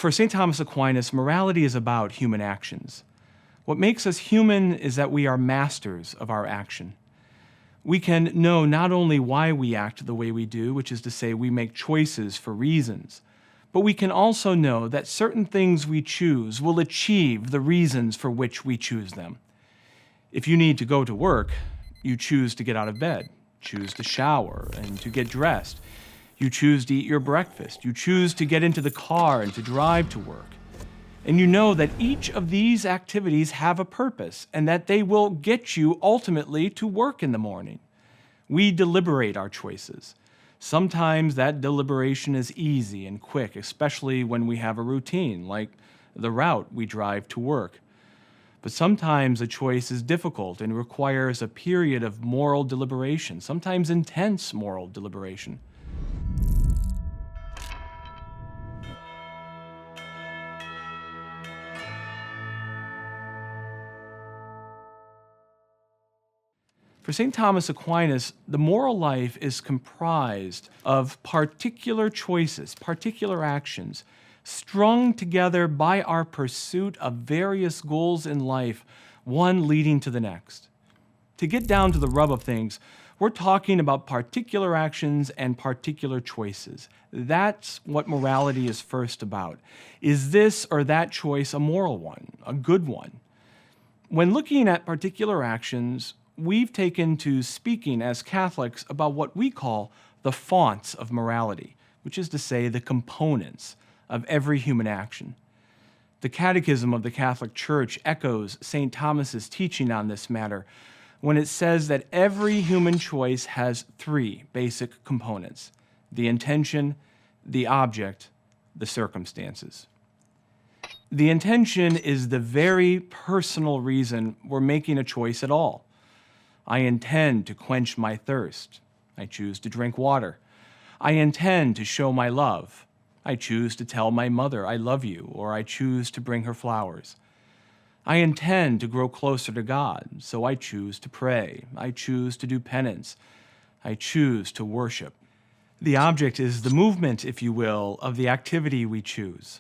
For St. Thomas Aquinas, morality is about human actions. What makes us human is that we are masters of our action. We can know not only why we act the way we do, which is to say we make choices for reasons, but we can also know that certain things we choose will achieve the reasons for which we choose them. If you need to go to work, you choose to get out of bed, choose to shower and to get dressed. You choose to eat your breakfast. You choose to get into the car and to drive to work. And you know that each of these activities have a purpose and that they will get you ultimately to work in the morning. We deliberate our choices. Sometimes that deliberation is easy and quick, especially when we have a routine, like the route we drive to work. But sometimes a choice is difficult and requires a period of moral deliberation, sometimes intense moral deliberation. For St. Thomas Aquinas, the moral life is comprised of particular choices, particular actions, strung together by our pursuit of various goals in life, one leading to the next. To get down to the rub of things, we're talking about particular actions and particular choices. That's what morality is first about. Is this or that choice a moral one, a good one? When looking at particular actions, we've taken to speaking as Catholics about what we call the fonts of morality, which is to say the components of every human action. The Catechism of the Catholic Church echoes St. Thomas's teaching on this matter when it says that every human choice has three basic components: the intention, the object, the circumstances. The intention is the very personal reason we're making a choice at all. I intend to quench my thirst. I choose to drink water. I intend to show my love. I choose to tell my mother I love you, or I choose to bring her flowers. I intend to grow closer to God, so I choose to pray. I choose to do penance. I choose to worship. The object is the movement, if you will, of the activity we choose.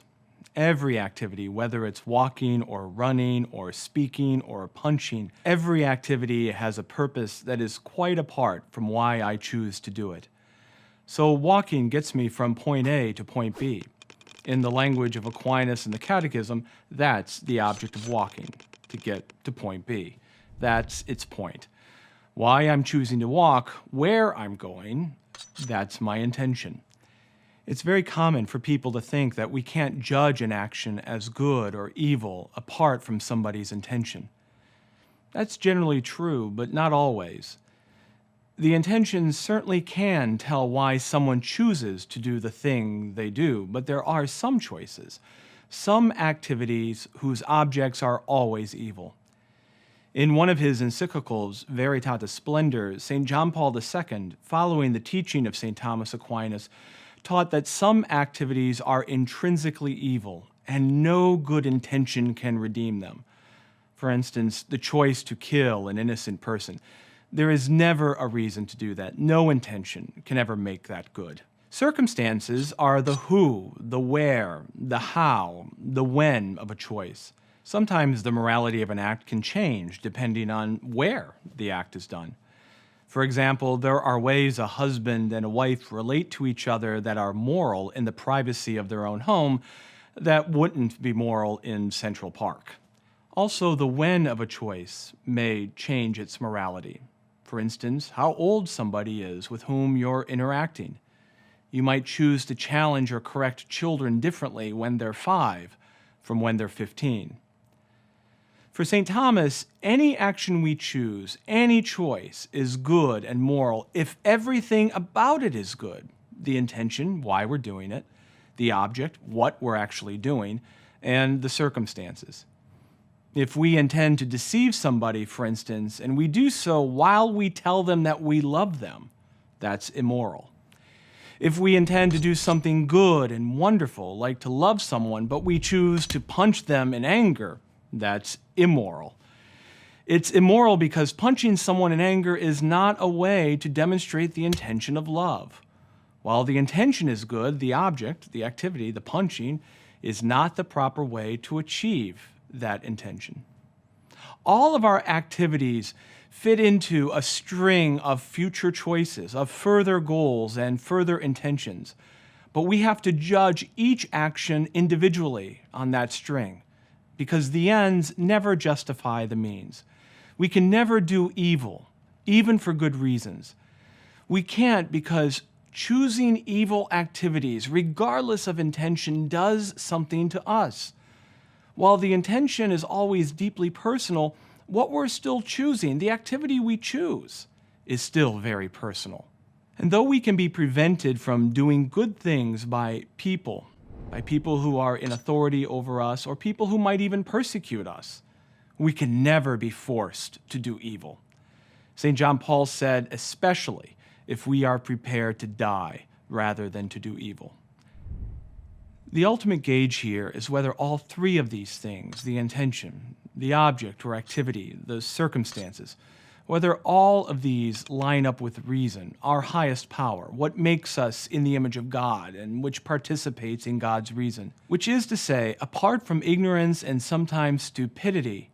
Every activity, whether it's walking or running or speaking or punching, every activity has a purpose that is quite apart from why I choose to do it. So walking gets me from point A to point B. In the language of Aquinas and the Catechism, that's the object of walking, to get to point B. That's its point. Why I'm choosing to walk, where I'm going, that's my intention. It's very common for people to think that we can't judge an action as good or evil apart from somebody's intention. That's generally true, but not always. The intention certainly can tell why someone chooses to do the thing they do, but there are some choices, some activities whose objects are always evil. In one of his encyclicals, Veritatis Splendor, St. John Paul II, following the teaching of St. Thomas Aquinas, taught that some activities are intrinsically evil and no good intention can redeem them. For instance, the choice to kill an innocent person. There is never a reason to do that. No intention can ever make that good. Circumstances are the who, the where, the how, the when of a choice. Sometimes the morality of an act can change depending on where the act is done. For example, there are ways a husband and a wife relate to each other that are moral in the privacy of their own home that wouldn't be moral in Central Park. Also, the when of a choice may change its morality. For instance, how old somebody is with whom you're interacting. You might choose to challenge or correct children differently when they're 5 from when they're 15. For St. Thomas, any action we choose, any choice, is good and moral if everything about it is good. The intention, why we're doing it, the object, what we're actually doing, and the circumstances. If we intend to deceive somebody, for instance, and we do so while we tell them that we love them, that's immoral. If we intend to do something good and wonderful, like to love someone, but we choose to punch them in anger, that's immoral. It's immoral because punching someone in anger is not a way to demonstrate the intention of love. While the intention is good, the object, the activity, the punching, is not the proper way to achieve that intention. All of our activities fit into a string of future choices, of further goals and further intentions. But we have to judge each action individually on that string, because the ends never justify the means. We can never do evil, even for good reasons. We can't because choosing evil activities, regardless of intention, does something to us. While the intention is always deeply personal, what we're still choosing, the activity we choose, is still very personal. And though we can be prevented from doing good things by people who are in authority over us, or people who might even persecute us, we can never be forced to do evil. St. John Paul said, especially if we are prepared to die rather than to do evil. The ultimate gauge here is whether all three of these things, the intention, the object or activity, the circumstances, whether all of these line up with reason, our highest power, what makes us in the image of God and which participates in God's reason. Which is to say, apart from ignorance and sometimes stupidity,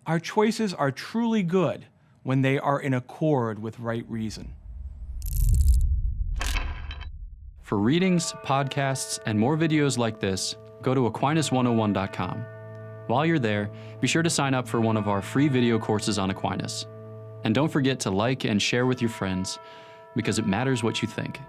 our choices are truly good when they are in accord with right reason. For readings, podcasts, and more videos like this, go to Aquinas101.com. While you're there, be sure to sign up for one of our free video courses on Aquinas. And don't forget to like and share with your friends, because it matters what you think.